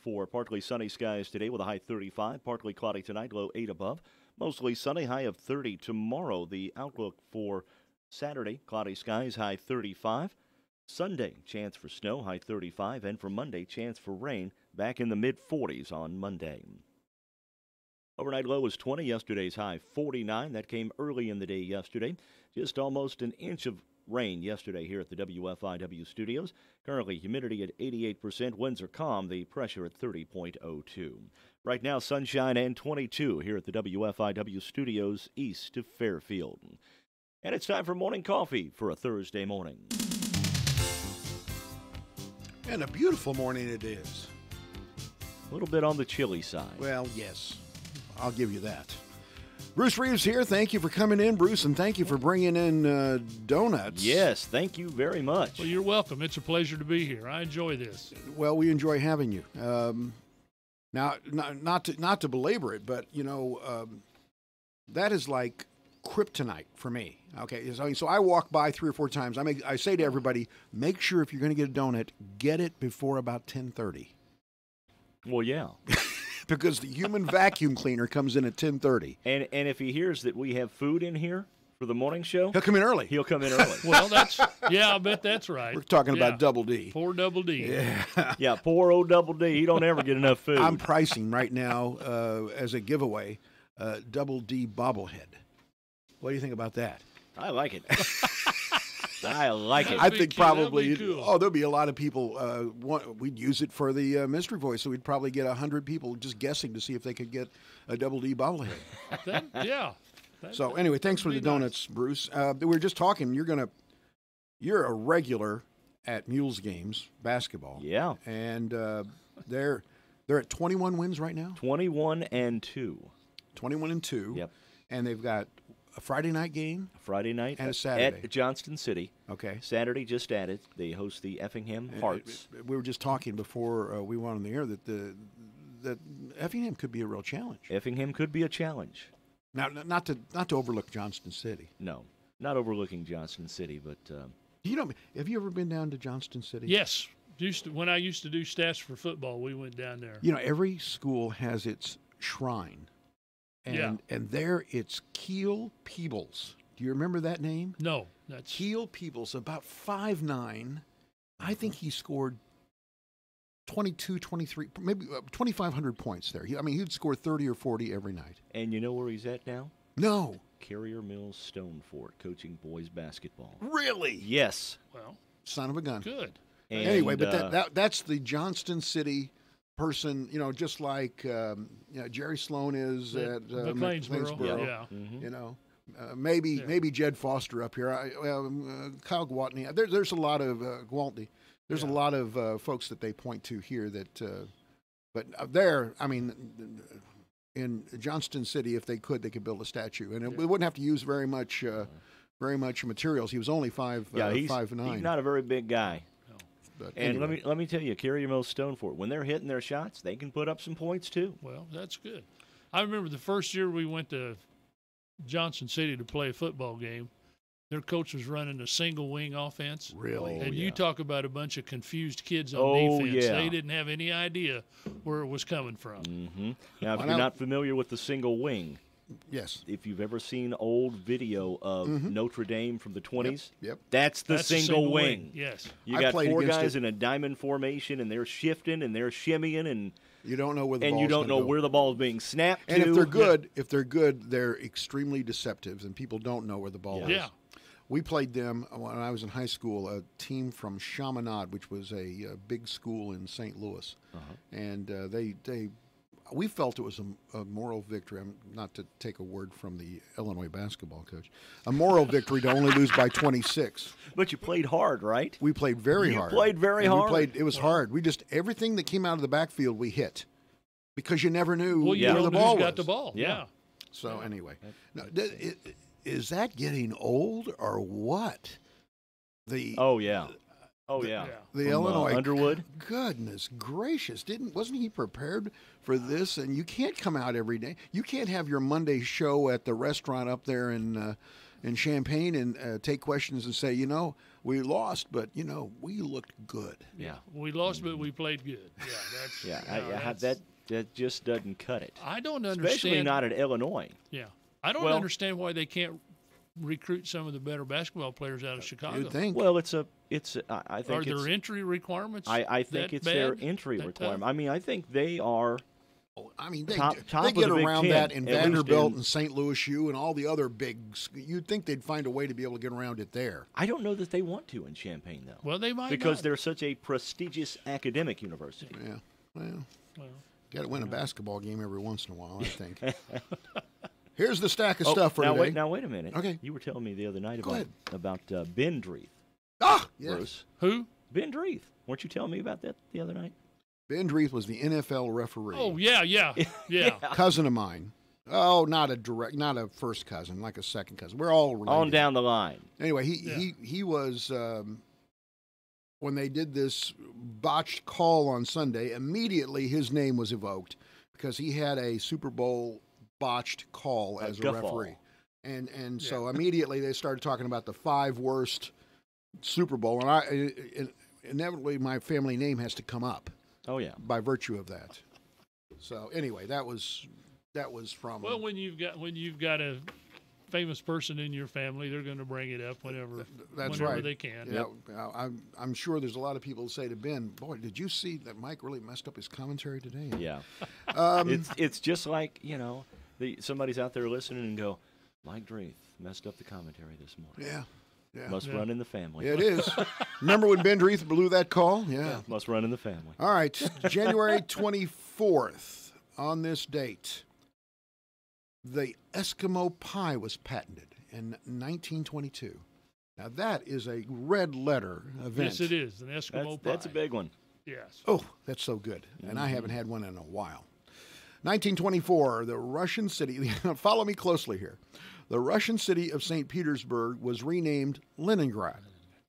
For partly sunny skies today with a high 35, partly cloudy tonight, low 8 above. Mostly sunny, high of 30 tomorrow. The outlook for Saturday, cloudy skies, high 35. Sunday, chance for snow, high 35. And for Monday, chance for rain, back in the mid 40s on Monday. Overnight low was 20, yesterday's high 49. That came early in the day yesterday. Just almost an inch of rain yesterday here at the WFIW studios. Currently humidity at 88%. Winds are calm. The pressure at 30.02. Right now sunshine and 22 here at the WFIW studios east of Fairfield. And it's time for morning coffee for a Thursday morning. And a beautiful morning it is. A little bit on the chilly side. Well, yes. I'll give you that. Bruce Reeves here. Thank you for coming in, Bruce, and thank you for bringing in donuts. Yes, thank you very much. Well, you're welcome. It's a pleasure to be here. I enjoy this. Well, we enjoy having you. Now, not to belabor it, but, that is like kryptonite for me. Okay, so I walk by 3 or 4 times. I say to everybody, make sure if you're going to get a donut, get it before about 10:30. Well, yeah. Because the human vacuum cleaner comes in at 10:30. And if he hears that we have food in here for the morning show, he'll come in early. Well, I bet that's right. We're talking about Double D. Poor Double D. Yeah, poor old Double D. He don't ever get enough food. I'm pricing right now as a giveaway Double D bobblehead. What do you think about that? I like it. I like it. I think probably, cool. There'll be a lot of people. We'd use it for the mystery voice, so we'd probably get 100 people just guessing to see if they could get a Double D bobblehead. So anyway, thanks for the donuts, nice. Bruce. We were just talking. You're a regular at Mules games, basketball. Yeah. And they're at 21 wins right now? 21-2. 21-2. Yep. And they've got a Friday night game? Friday night. And a Saturday. At Johnston City. Okay. Saturday just added. They host the Effingham Hearts. We were just talking before we went on the air that Effingham could be a real challenge. Effingham could be a challenge. Now, not to overlook Johnston City. No, not overlooking Johnston City, but... have you ever been down to Johnston City? Yes. When I used to do stats for football, we went down there. Every school has its shrine. And there it's Keel Peebles. Do you remember that name? No. Keel Peebles, about 5'9". I think he scored 22, 23, maybe 2,500 points there. He'd score 30 or 40 every night. And you know where he's at now? No. Carrier Mills Stonefort, coaching boys basketball. Really? Yes. Well, son of a gun. Good. And, anyway, but that's the Johnston City person, just like Jerry Sloan is at McLeansboro. Yeah. Mm-hmm. Maybe Jed Foster up here. Kyle Gwaltney. There's a lot of Gwaltney. There's a lot of folks that they point to here that, but there, in Johnston City, if they could build a statue, and we wouldn't have to use very much materials. He was only 5'9". He's not a very big guy. But and anyway. let me tell you, Carrier Mills Stonefort, when they're hitting their shots, they can put up some points too. Well, that's good. I remember the first year we went to Johnson City to play a football game. Their coach was running a single wing offense. Really? And you talk about a bunch of confused kids on defense. Yeah. They didn't have any idea where it was coming from. Mm-hmm. Now, if you're not familiar with the single wing, yes. If you've ever seen old video of Notre Dame from the 20s, yep. That's the single wing. Yes. You got 4 guys in a diamond formation, and they're shifting, and they're shimmying, and you don't know where the ball's you don't know go. where the ball's being snapped and to. if they're good, they're extremely deceptive, and people don't know where the ball is. Yeah. We played them when I was in high school, a team from Chaminade, which was a big school in St. Louis. And we felt it was a moral victory. Not to take a word from the Illinois basketball coach. A moral victory to only lose by 26. But you played hard, right? We played very hard. You played very hard. It was hard. We just, everything that came out of the backfield, we hit. Because you never knew where the who's ball was. got the ball. Yeah. So anyway. Now, is that getting old or what? Oh, yeah. The Illinois Underwood. Goodness gracious! Wasn't he prepared for this? And you can't come out every day. You can't have your Monday show at the restaurant up there in in Champaign and take questions and say, we lost, but we looked good. Yeah. We lost, but we played good. Yeah, that's That just doesn't cut it. I don't understand. Especially not at Illinois. Yeah, I don't understand why they can't recruit some of the better basketball players out of Chicago. You'd think. Well, I think Are there entry requirements? I think it's their entry requirement. I mean, I think they are. I mean, top they get of the around Big that Ten, in Vanderbilt and St. Louis U and all the other bigs. You'd think they'd find a way to be able to get around it there. I don't know that they want to in Champaign, though. Well, they might because not. they're such a prestigious academic university. Yeah. Well, got to win a basketball game every once in a while, I think. Here's the stack of stuff for today. Now, wait a minute. Okay. You were telling me the other night about Ben Dreeth. Ah, yes. Bruce. Who? Ben Dreeth. Weren't you telling me about that the other night? Ben Dreeth was the NFL referee. Oh, yeah. Cousin of mine. Oh, not a first cousin, like a second cousin. We're all related. On down the line. Anyway, he was when they did this botched call on Sunday. Immediately, his name was evoked because he had a Super Bowl botched call as a referee, and so immediately they started talking about the 5 worst Super Bowl, and inevitably my family name has to come up. Oh yeah, by virtue of that. So anyway, that was from. Well, when you've got a famous person in your family, they're going to bring it up whenever they can. Yeah, I'm sure there's a lot of people who say to Ben, "Boy, did you see that Mike really messed up his commentary today?" Yeah, it's just like somebody's out there listening and go, "Mike Dreeth messed up the commentary this morning." Yeah. Must run in the family. Yeah, it is. Remember when Ben Dreeth blew that call? Yeah. Must run in the family. All right. January 24th, on this date, the Eskimo pie was patented in 1922. Now, that is a red letter event. Yes, it is. An Eskimo pie. That's a big one. Yes. Oh, that's so good. And I haven't had one in a while. 1924, the Russian city, follow me closely here. The Russian city of St. Petersburg was renamed Leningrad.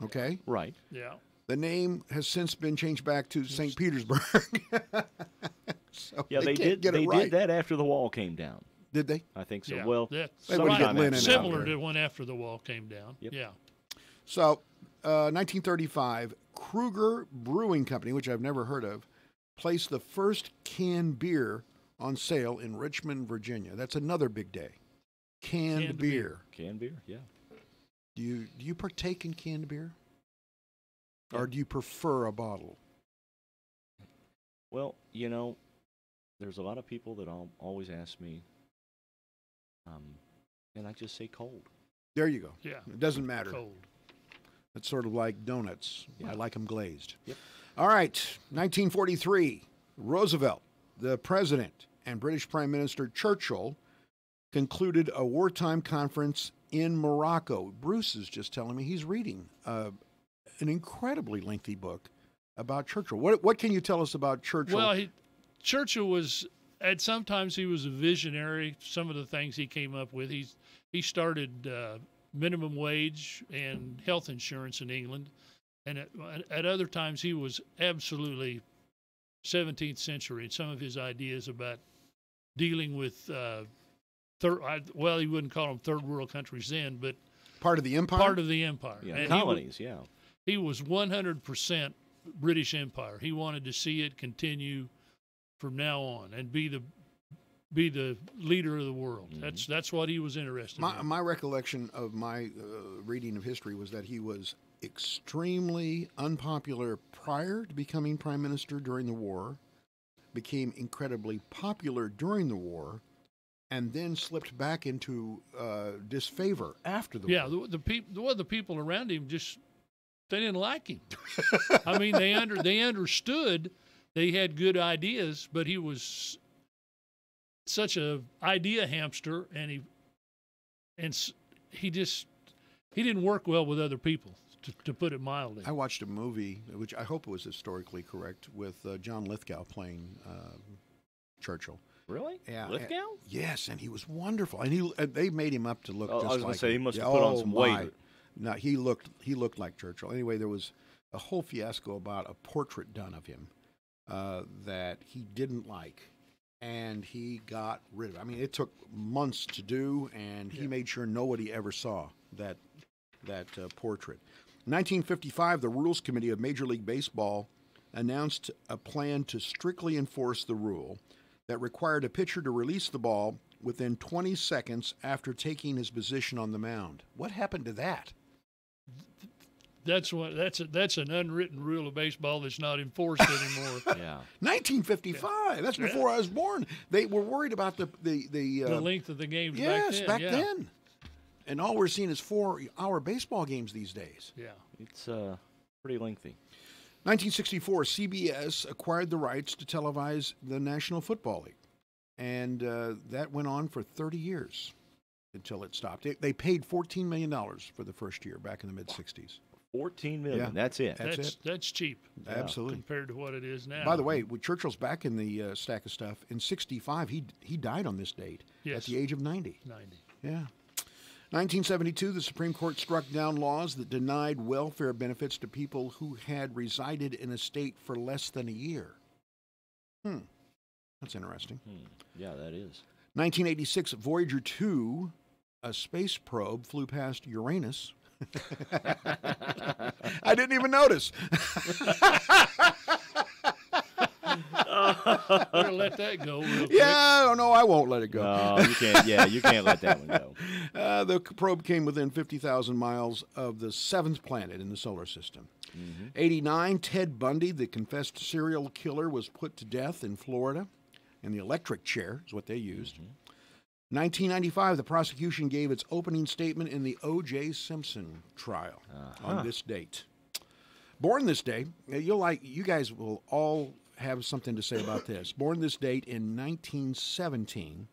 Okay? Right. Yeah. The name has since been changed back to St. Petersburg. So they did that after the wall came down. Did they? I think so. Yeah. Well, similar to when after the wall came down. Yep. Yeah. So, 1935, Kruger Brewing Company, which I've never heard of, placed the first canned beer on sale in Richmond, Virginia. That's another big day. Canned beer. Canned beer, yeah. Do you partake in canned beer? Yeah. Or do you prefer a bottle? Well, there's a lot of people that always ask me, and I just say cold. There you go. Yeah. It doesn't matter. Cold. It's sort of like donuts. Yeah. I like them glazed. Yep. All right. 1943, Roosevelt, the president, and British Prime Minister Churchill concluded a wartime conference in Morocco. Bruce is just telling me he's reading an incredibly lengthy book about Churchill. What can you tell us about Churchill? Well, Churchill was, sometimes he was a visionary. Some of the things he came up with, he started minimum wage and health insurance in England, and at other times he was absolutely 17th century in some of his ideas about dealing with he wouldn't call them third world countries then, but part of the empire. Part of the empire. Yeah, and colonies. He was 100% British Empire. He wanted to see it continue from now on and be the leader of the world. Mm-hmm. That's what he was interested in. My recollection of my reading of history was that he was extremely unpopular prior to becoming prime minister during the war, became incredibly popular during the war, and then slipped back into disfavor after the war. Yeah, the people around him they didn't like him. I mean, they understood they had good ideas, but he was such a idea hamster, and he didn't work well with other people, to put it mildly. I watched a movie, which I hope was historically correct, with John Lithgow playing Churchill. Really? Yeah. Lithgow? Yes, and he was wonderful. And they made him up to look just like him. I was going to say, he must have put on some weight. No, he looked like Churchill. Anyway, there was a whole fiasco about a portrait done of him that he didn't like, and he got rid of it. I mean, it took months to do, and he made sure nobody ever saw that portrait. In 1955, the Rules Committee of Major League Baseball announced a plan to strictly enforce the rule that required a pitcher to release the ball within 20 seconds after taking his position on the mound. What happened to that? That's an unwritten rule of baseball that's not enforced anymore. Yeah. 1955. Yeah. That's before I was born. They were worried about the length of the games back then. And all we're seeing is 4-hour baseball games these days. Yeah. It's pretty lengthy. 1964, CBS acquired the rights to televise the National Football League. And that went on for 30 years until it stopped. They paid $14 million for the first year back in the mid-'60s. $14 million. Yeah. That's it. That's cheap. Absolutely. Compared to what it is now. By the way, Churchill's back in the stack of stuff. In 65, he died on this date at the age of 90. 90. Yeah. 1972, the Supreme Court struck down laws that denied welfare benefits to people who had resided in a state for less than a year. That's interesting. Yeah, that is. 1986, Voyager 2, a space probe, flew past Uranus. I didn't even notice. Better let that go real quick. Yeah, no, I won't let it go. No, you can't. Yeah, you can't let that one go. The probe came within 50,000 miles of the seventh planet in the solar system. 89, Ted Bundy, the confessed serial killer, was put to death in Florida. In the electric chair is what they used. 1995, the prosecution gave its opening statement in the O.J. Simpson trial on this date. Born this day, you guys will all have something to say about this. Born this date in 1917,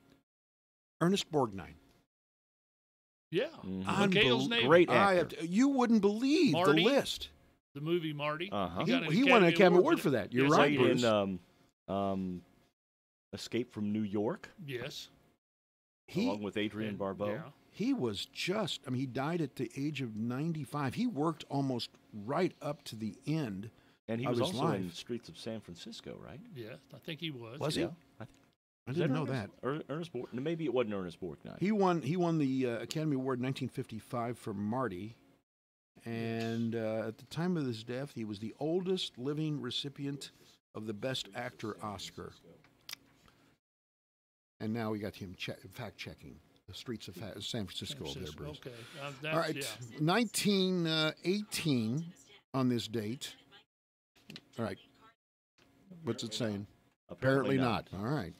Ernest Borgnine. Yeah, McHale's name. Great actor. You wouldn't believe Marty, the list. The movie Marty. He won an Academy Award for that. You're right, Bruce. In Escape from New York. Yes. Along with Adrienne Barbeau. Yeah. He was he died at the age of 95. He worked almost right up to the end. And he of was his also life. in Streets of San Francisco, right? Yeah, I think he was. Was he? I didn't know that. Ernest Borgnine. Maybe it wasn't Ernest Borgnine. He won the Academy Award in 1955 for Marty. And at the time of his death, he was the oldest living recipient of the Best Actor Oscar. And now we got him fact-checking the streets of San Francisco over there, Bruce. Okay. All right, 1918 on this date. All right. What's it saying? Apparently not. All right.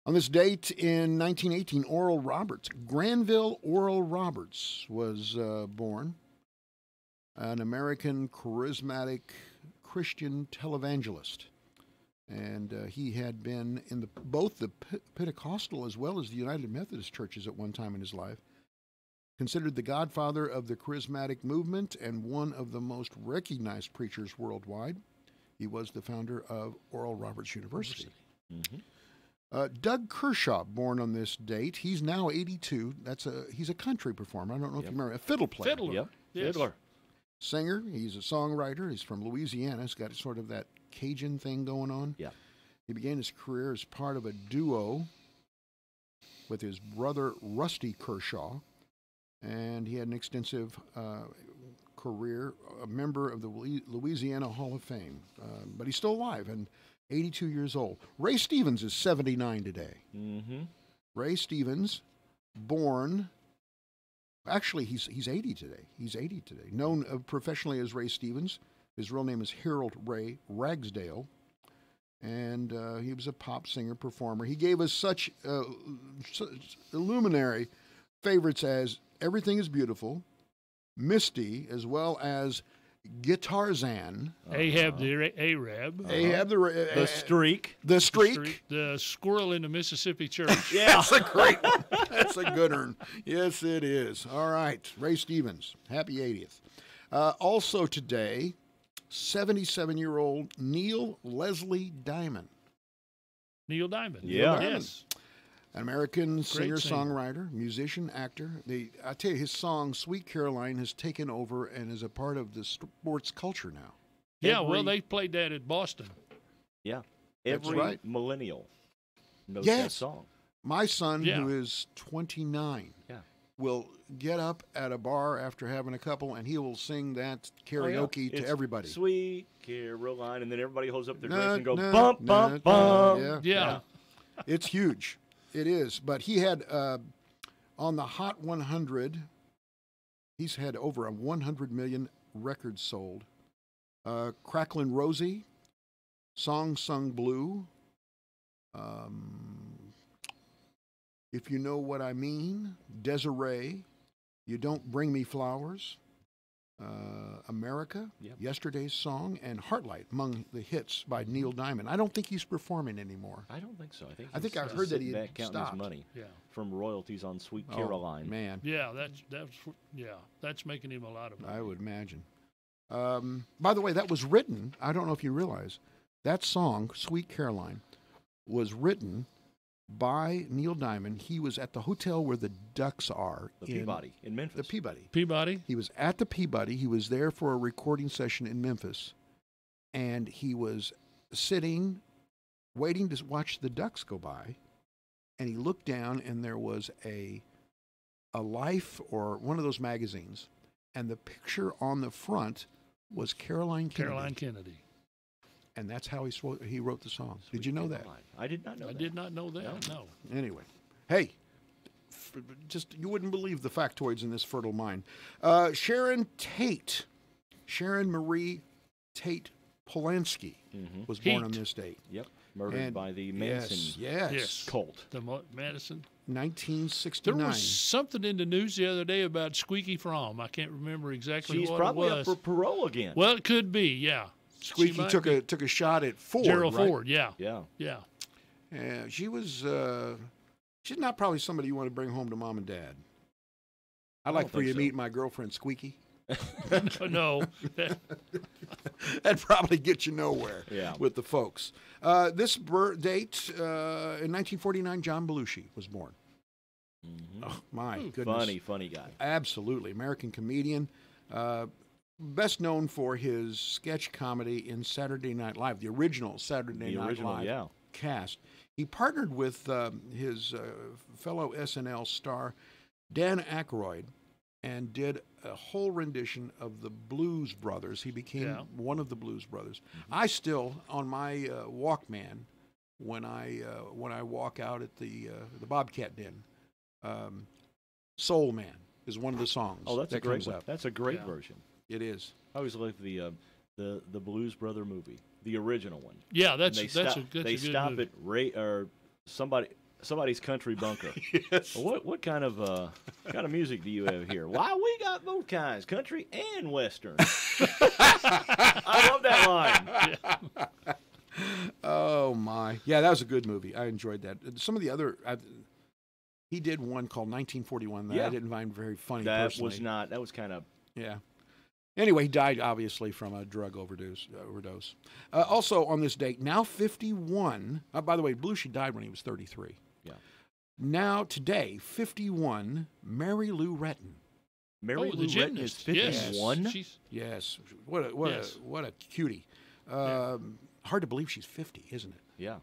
On this date in 1918, Granville Oral Roberts was born, an American charismatic Christian televangelist. And he had been in both the Pentecostal as well as the United Methodist churches at one time in his life. Considered the godfather of the charismatic movement and one of the most recognized preachers worldwide, he was the founder of Oral Roberts University. Doug Kershaw, born on this date, he's now 82. He's a country performer. I don't know if you remember, a fiddle player. Fiddler. Yep. Yes. Fiddler. Singer. He's a songwriter. He's from Louisiana. He's got sort of that Cajun thing going on. Yeah. He began his career as part of a duo with his brother Rusty Kershaw, and he had an extensive career, a member of the Louisiana Hall of Fame. But he's still alive and 82 years old. Ray Stevens is 79 today. Ray Stevens, born... Actually, he's 80 today. He's 80 today. Known professionally as Ray Stevens. His real name is Harold Ray Ragsdale. And he was a pop singer, performer. He gave us such luminary favorites as Everything is Beautiful, Misty, as well as Guitarzan. Ahab the Arab. Ahab The Streak. The Streak. The Squirrel in the Mississippi Church. Yeah. That's a great one. That's a good one. Yes, it is. All right. Ray Stevens. Happy 80th. Also today, 77-year-old Neil Leslie Diamond. Neil Diamond. Yeah. Yes. An American singer. singer-songwriter, musician, actor. I tell you, his song "Sweet Caroline" has taken over and is a part of the sports culture now. Yeah, well, they played that at Boston. Yeah. That's Every right. millennial knows Yes. that song. My son, who is 29, will get up at a bar after having a couple, and he will sing that karaoke to It's everybody. Sweet Caroline, and then everybody holds up their Na, drinks and go na, bump, na, bump, na, bump. Yeah. It's huge. It is. But he had, on the Hot 100, he's had over 100 million records sold. Cracklin' Rosie, Song Sung Blue, If You Know What I Mean, Desiree, You Don't Bring Me Flowers, America, Yep. Yesterday's Song, and Heartlight among the hits by Neil Diamond. I don't think he's performing anymore. I don't think so. I think he's I heard that sitting he back counting stopped. his money Yeah. from royalties on Sweet Oh, Caroline. man, Yeah, that's making him a lot of money. I would imagine. By the way, that was written, I don't know if you realize, that song, Sweet Caroline, was written by Neil Diamond. He was at the hotel where the Ducks are. The Peabody in Memphis. The Peabody. Peabody? He was at the Peabody. He was there for a recording session in Memphis. And he was sitting, waiting to watch the Ducks go by. And he looked down, and there was a Life or one of those magazines. And the picture on the front was Caroline Kennedy. Caroline Kennedy. And that's how he wrote the song. Did you know that? I did not know I that. did not know that. No. Anyway, hey, just you wouldn't believe the factoids in this fertile mind. Sharon Marie Tate Polanski was born on this date. Yep. Murdered by the Manson Yes. cult. The Madison. 1969. There was something in the news the other day about Squeaky Fromm. I can't remember exactly She's what probably it was. up for parole again. Well, it could be, yeah. Squeaky She might took be. a shot at Ford. Gerald right? Ford, yeah. Yeah. Yeah. She was. She's not probably somebody you want to bring home to mom and dad. I'd like don't for you think to so. meet my girlfriend Squeaky. No. That'd probably get you nowhere Yeah. with the folks. This date, in 1949, John Belushi was born. Oh, my goodness. Funny guy. Absolutely. American comedian. Best known for his sketch comedy in Saturday Night Live, the original Saturday Night Live yeah. cast. He partnered with his fellow SNL star, Dan Aykroyd, and did a whole rendition of the Blues Brothers. He became one of the Blues Brothers. I still, on my Walkman, when I walk out at the Bobcat Den, Soul Man is one of the songs. Oh, that's that a great comes one. up. That's a great version. It is. I always liked the Blues Brother movie, the original one. Yeah, And that's they a stop, good They stop movie. at or somebody's country bunker. Yes. What kind of music do you have here? Why, we got both kinds, country and western. I love that line. Oh my! Yeah, that was a good movie. I enjoyed that. Some of the other, he did one called 1941 that I didn't find very funny. That personally. was not. That was kind of. Yeah. Anyway, he died obviously from a drug overdose. Also on this date, now 51. By the way, Belushi died when he was 33. Yeah. Now today, 51. Mary Lou Retton. Mary the Lou Retton is gymnast. Yes. 51. She's, Yes. What a cutie. Hard to believe she's 50, isn't it? Yeah.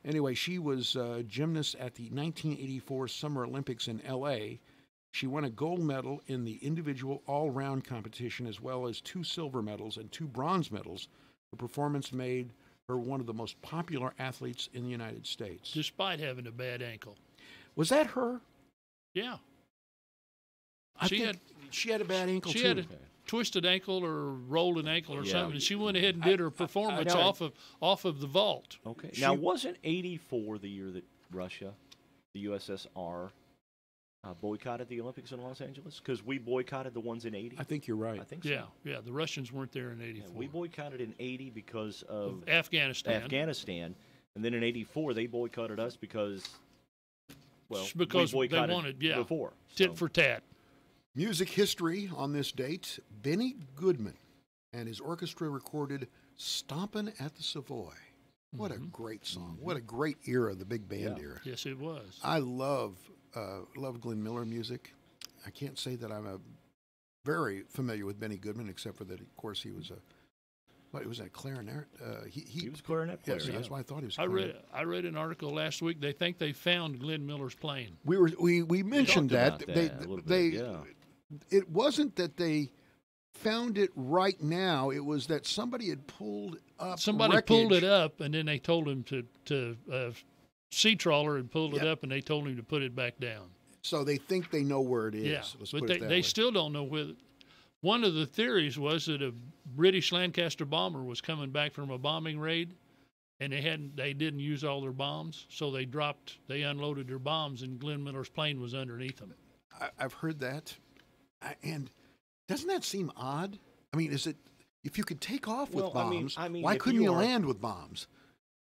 Anyway, she was a gymnast at the 1984 Summer Olympics in L.A. She won a gold medal in the individual all-round competition, as well as 2 silver medals and 2 bronze medals. Her performance made her one of the most popular athletes in the United States. despite having a bad ankle. Was that her? Yeah. I She think had- she had a bad ankle She too. had a twisted ankle or rolled an ankle or Yeah. something, and she went ahead and did her performance know. off of the vault. Okay. Now, wasn't 84 the year that Russia, the USSR, boycotted the Olympics in Los Angeles? Because we boycotted the ones in 80. I think you're right. I think so. Yeah. The Russians weren't there in '84. Yeah, we boycotted in 80 because of Afghanistan. And then in 84 they boycotted us because, well, Because we they boycotted wanted, before. tit So, for tat. Music history on this date, Benny Goodman and his orchestra recorded Stompin' at the Savoy. What a great song. What a great era, the big band era. Yes, it was. I love Glenn Miller music. I can't say that I'm very familiar with Benny Goodman, except for that, of course, he was What was that, clarinet? He was a clarinet player. Yes, yeah. that's why I thought he was. I read an article last week. They think they found Glenn Miller's plane. We mentioned talked that. about that a little bit, yeah. It wasn't that they found it right now. It was that somebody had pulled up. Somebody wreckage. pulled it up, and then they told him to sea trawler had pulled it up, and they told him to put it back down. So they think they know where it is. Yeah, Let's but put it that they way. still don't know whether. One of the theories was that a British Lancaster bomber was coming back from a bombing raid, and they didn't use all their bombs, so they unloaded their bombs, and Glenn Miller's plane was underneath them. I've heard that, and doesn't that seem odd? I mean, is it if you could take off with bombs? I mean, why if couldn't you you are- land with bombs?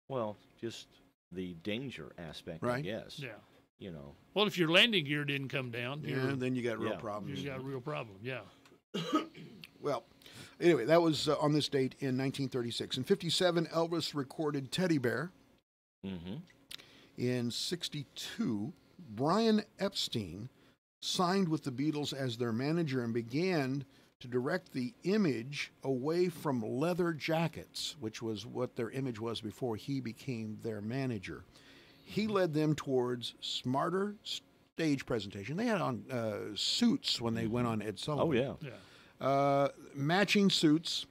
Well, just the danger aspect, I Right. guess. Yeah. You know. Well, if your landing gear didn't come down, Yeah, then you got real Yeah. problems. you got a real problem. Yeah. Well, anyway, that was on this date in 1936. In 57, Elvis recorded Teddy Bear. Mm-hmm. In 62, Brian Epstein signed with the Beatles as their manager and began to direct the image away from leather jackets, which was what their image was before he became their manager. He led them towards smarter stage presentation. They had on suits when they went on Ed Sullivan. Oh, yeah. Yeah. Matching suits,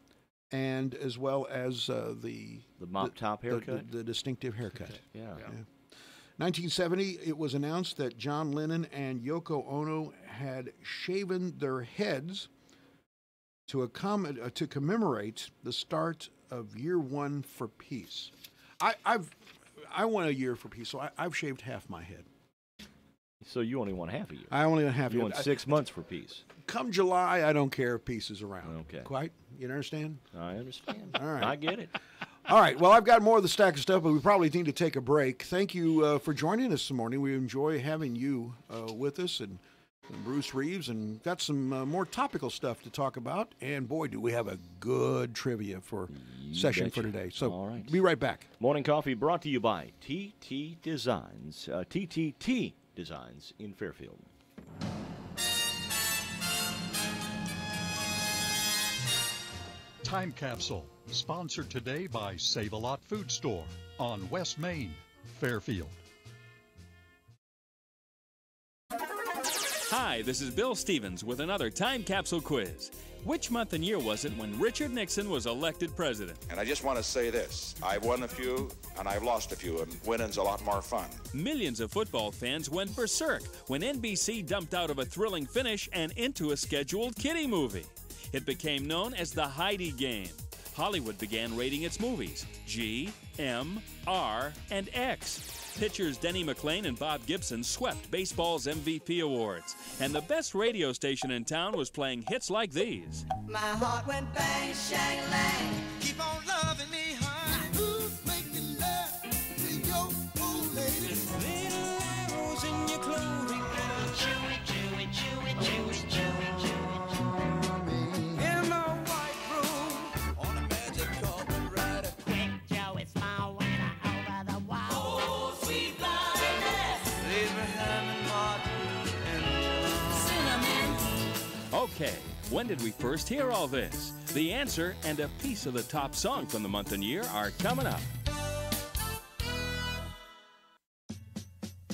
and as well as the mop top haircut. the distinctive haircut. Yeah. 1970, it was announced that John Lennon and Yoko Ono had shaven their heads to commemorate the start of year one for peace. I want a year for peace, so I've shaved half my head. So you only want half a year. I only want half. You want 6 months for peace. Come July, I don't care if peace is around. Okay. Quite? You understand? I understand. All right. I get it. All right. Well, I've got more of the stack of stuff, but we probably need to take a break. Thank you for joining us this morning. We enjoy having you with us and Bruce Reeves, and got some more topical stuff to talk about. And boy, do we have a good trivia session betcha. for today. So All right. be right back. Morning coffee brought to you by TT Designs. TTT Designs in Fairfield. Time Capsule, sponsored today by Save-A-Lot Food Store on West Main, Fairfield. Hi, this is Bill Stevens with another Time Capsule quiz. Which month and year was it when Richard Nixon was elected president? And I just want to say this. I've won a few, and I've lost a few, and winning's a lot more fun. Millions of football fans went berserk when NBC dumped out of a thrilling finish and into a scheduled kiddie movie. It became known as the Heidi Game. Hollywood began rating its movies G, M, R, and X. Pitchers Denny McLain and Bob Gibson swept baseball's MVP awards, and the best radio station in town was playing hits like these. My heart went bang, shang, lang. Keep on loving me, honey. Who's making love to your old lady? Little arrows in your clothing, girl. Chewy, chewy, chewy, chewy, chewy, chewy, chewy. In my white room, on a magic carpet rider. Quick, Joe, it's my winner over the wall. Oh, sweet lioness. Leave behind Martin and Cinnamon. Okay, when did we first hear all this? The answer and a piece of the top song from the month and year are coming up.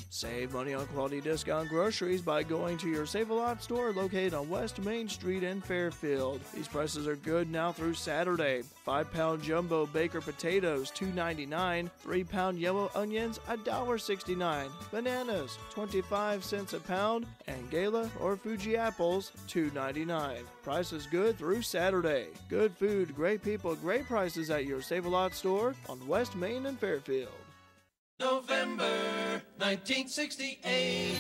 Save money on quality discount groceries by going to your Save-A-Lot store located on West Main Street in Fairfield. These prices are good now through Saturday. 5-pound jumbo Baker potatoes, $2.99. 3-pound yellow onions, $1.69. Bananas, 25 cents a pound. And Gala or Fuji apples, $2.99. Prices good through Saturday. Good food, great people, great prices at your Save-A-Lot store on West Main in Fairfield. November 1968.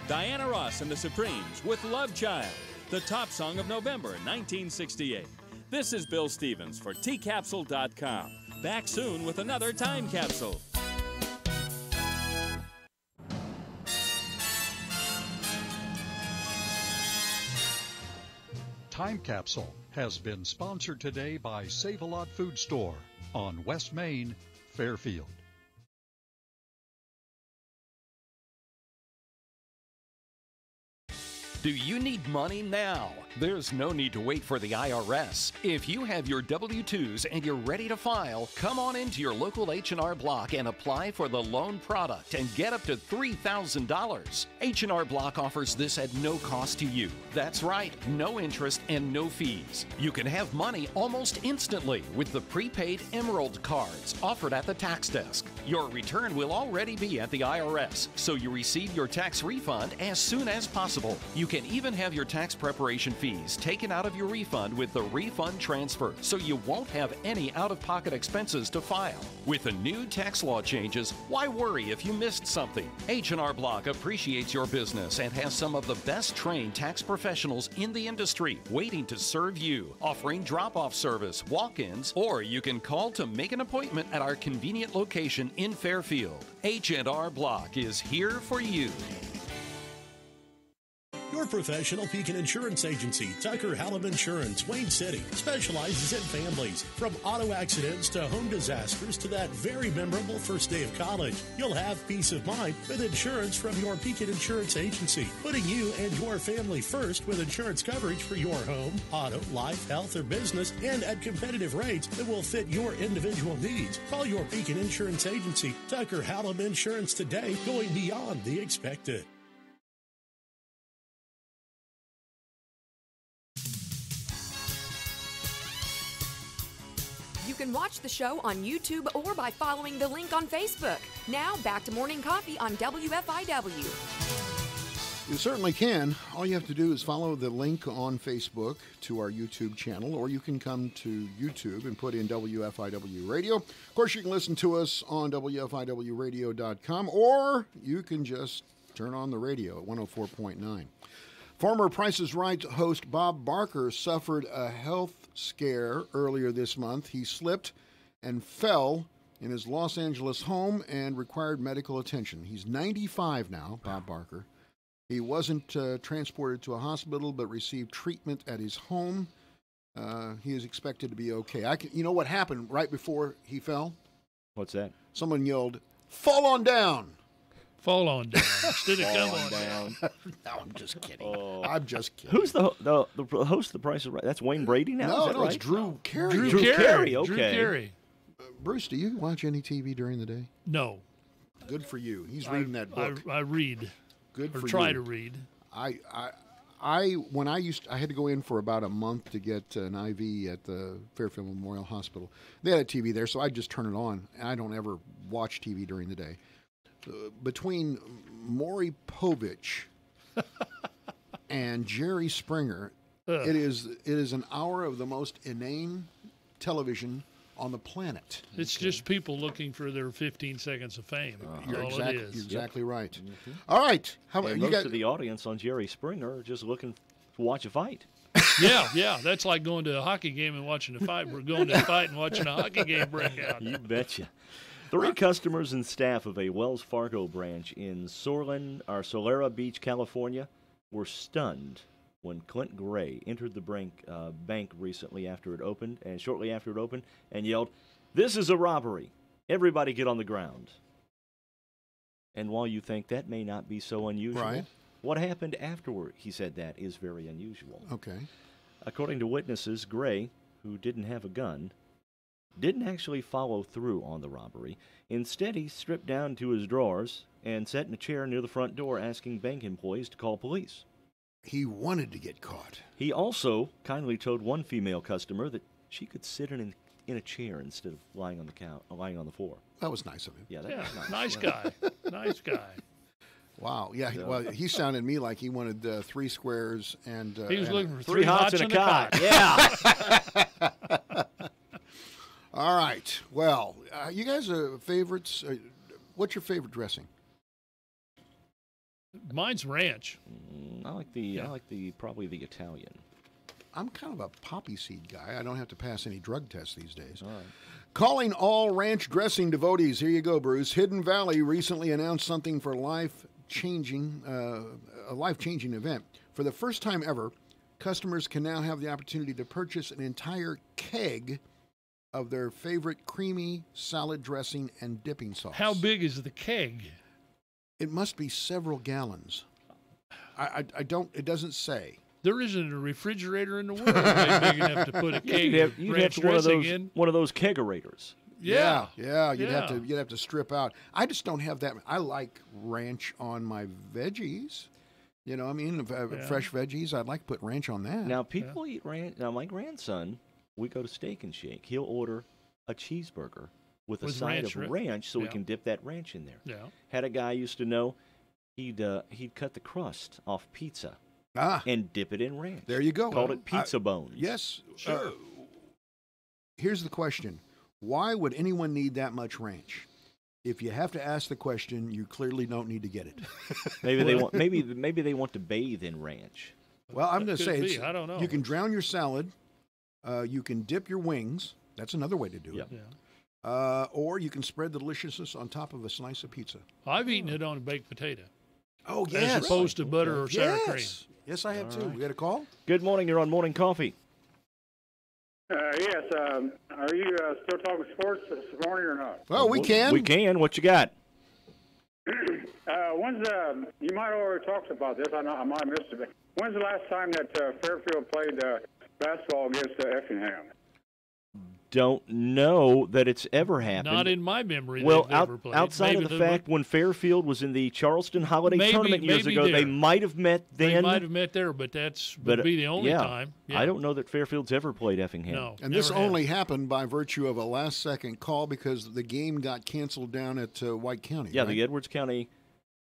Diana Ross and the Supremes with Love Child, the top song of November 1968. This is Bill Stevens for tcapsule.com. Back soon with another Time Capsule. Time Capsule has been sponsored today by Save-A-Lot Food Store on West Main, Fairfield. Do you need money now? There's no need to wait for the IRS. If you have your W-2s and you're ready to file, come on into your local H&R Block and apply for the loan product and get up to $3,000. H&R Block offers this at no cost to you. That's right, no interest and no fees. You can have money almost instantly with the prepaid Emerald cards offered at the tax desk. Your return will already be at the IRS, so you receive your tax refund as soon as possible. You can even have your tax preparation fees taken out of your refund with the refund transfer, so you won't have any out-of-pocket expenses to file. With the new tax law changes, why worry if you missed something? H&R Block appreciates your business and has some of the best trained tax professionals in the industry waiting to serve you, offering drop-off service, walk-ins, or you can call to make an appointment at our convenient location in Fairfield. H&R Block is here for you. Your professional Pekin Insurance Agency, Tucker Hallam Insurance, Wayne City, specializes in families. From auto accidents to home disasters to that very memorable first day of college, you'll have peace of mind with insurance from your Pekin Insurance Agency, putting you and your family first with insurance coverage for your home, auto, life, health, or business, and at competitive rates that will fit your individual needs. Call your Pekin Insurance Agency, Tucker Hallam Insurance today, going beyond the expected. You can watch the show on YouTube or by following the link on Facebook. Now, back to Morning Coffee on WFIW. You certainly can. All you have to do is follow the link on Facebook to our YouTube channel, or you can come to YouTube and put in WFIW Radio. Of course, you can listen to us on WFIWradio.com, or you can just turn on the radio at 104.9. Former Price is Right host Bob Barker suffered a health scare earlier this month. He slipped and fell in his Los Angeles home and required medical attention. He's 95 now, Bob Barker. He wasn't transported to a hospital, but received treatment at his home. He is expected to be okay. You know what happened right before he fell? What's that? Someone yelled, "Fall on down!" Fall on down instead of come on down. No, I'm just kidding. I'm just kidding. Who's the host of The Price is Right? That's Wayne Brady now? No, is that right? it's Drew Carey. Drew Carey. Okay. Drew Carey. Bruce, do you watch any TV during the day? No. Good for you. He's reading that book. I read. Good or for try you. to read. I had to go in for about a month to get an IV at the Fairfield Memorial Hospital. They had a TV there, so I just turn it on. And I don't ever watch TV during the day. Between Maury Povich and Jerry Springer, it is an hour of the most inane television on the planet. It's just people looking for their 15 seconds of fame. You're all it is. exactly right. Mm-hmm. All right. And most of the audience on Jerry Springer are just looking to watch a fight. Yeah. That's like going to a hockey game and watching a fight. We're going to a fight and watching a hockey game break out. You betcha. 3 customers and staff of a Wells Fargo branch in Solera Beach, California, were stunned when Clint Gray entered the bank recently after it opened, and shortly after it opened, and yelled, "This is a robbery. Everybody get on the ground." And while you think that may not be so unusual, right, what happened afterward he said that is very unusual. Okay. According to witnesses, Gray, who didn't have a gun, didn't actually follow through on the robbery. Instead, he stripped down to his drawers and sat in a chair near the front door asking bank employees to call police. He wanted to get caught. He also kindly told one female customer that she could sit in a chair instead of lying on the floor. That was nice of him. Yeah, that was nice. Nice guy. Nice guy. Wow. Yeah. Well, he sounded to me like he wanted 3 squares and he was looking for 3 hots and a cot. Yeah. All right. Well, you guys are favorites. What's your favorite dressing? Mine's ranch. I like probably the Italian. I'm kind of a poppy seed guy. I don't have to pass any drug tests these days. All right. Calling all ranch dressing devotees. Here you go, Bruce. Hidden Valley recently announced something for a life-changing event. For the first time ever, customers can now have the opportunity to purchase an entire keg of their favorite creamy salad dressing and dipping sauce. How big is the keg? It must be several gallons. I don't. It doesn't say. There isn't a refrigerator in the world big enough to put a keg You'd ranch have dressing in. one of those kegerators. Yeah. You'd have to strip out. I just don't have that. I like ranch on my veggies. You know, I mean, fresh veggies. I'd like to put ranch on that. Now people eat ranch. Now my grandson, we go to Steak and Shake. He'll order a cheeseburger with a side of ranch, so we can dip that ranch in there. Yeah. Had a guy used to know, he'd cut the crust off pizza. And dip it in ranch. There you go. Called it pizza bones. Yes. Sure. Here's the question. Why would anyone need that much ranch? If you have to ask the question, you clearly don't need to get it. Maybe they want maybe they want to bathe in ranch. Well, I'm going to say I don't know. You can drown your salad. You can dip your wings. That's another way to do it. Yeah. Or you can spread the deliciousness on top of a slice of pizza. I've eaten it on a baked potato. Oh, yes. As opposed to butter or sour cream. Yes, I have too. We got a call? Good morning. You're on Morning Coffee. Yes. Are you still talking sports this morning or not? Well, we can. We can. What you got? When's you might have already talked about this. I might have missed it. But when's the last time that Fairfield played basketball against Effingham? Don't know that it's ever happened. Not in my memory. Well, ever played. outside Maybe of the fact when Fairfield was in the Charleston Holiday Tournament years ago, there. they might have met then. They might have met there, but would be the only time. Yeah. I don't know that Fairfield's ever played Effingham. No, and this only happened by virtue of a last-second call because the game got canceled down at White County. Yeah, right? the Edwards County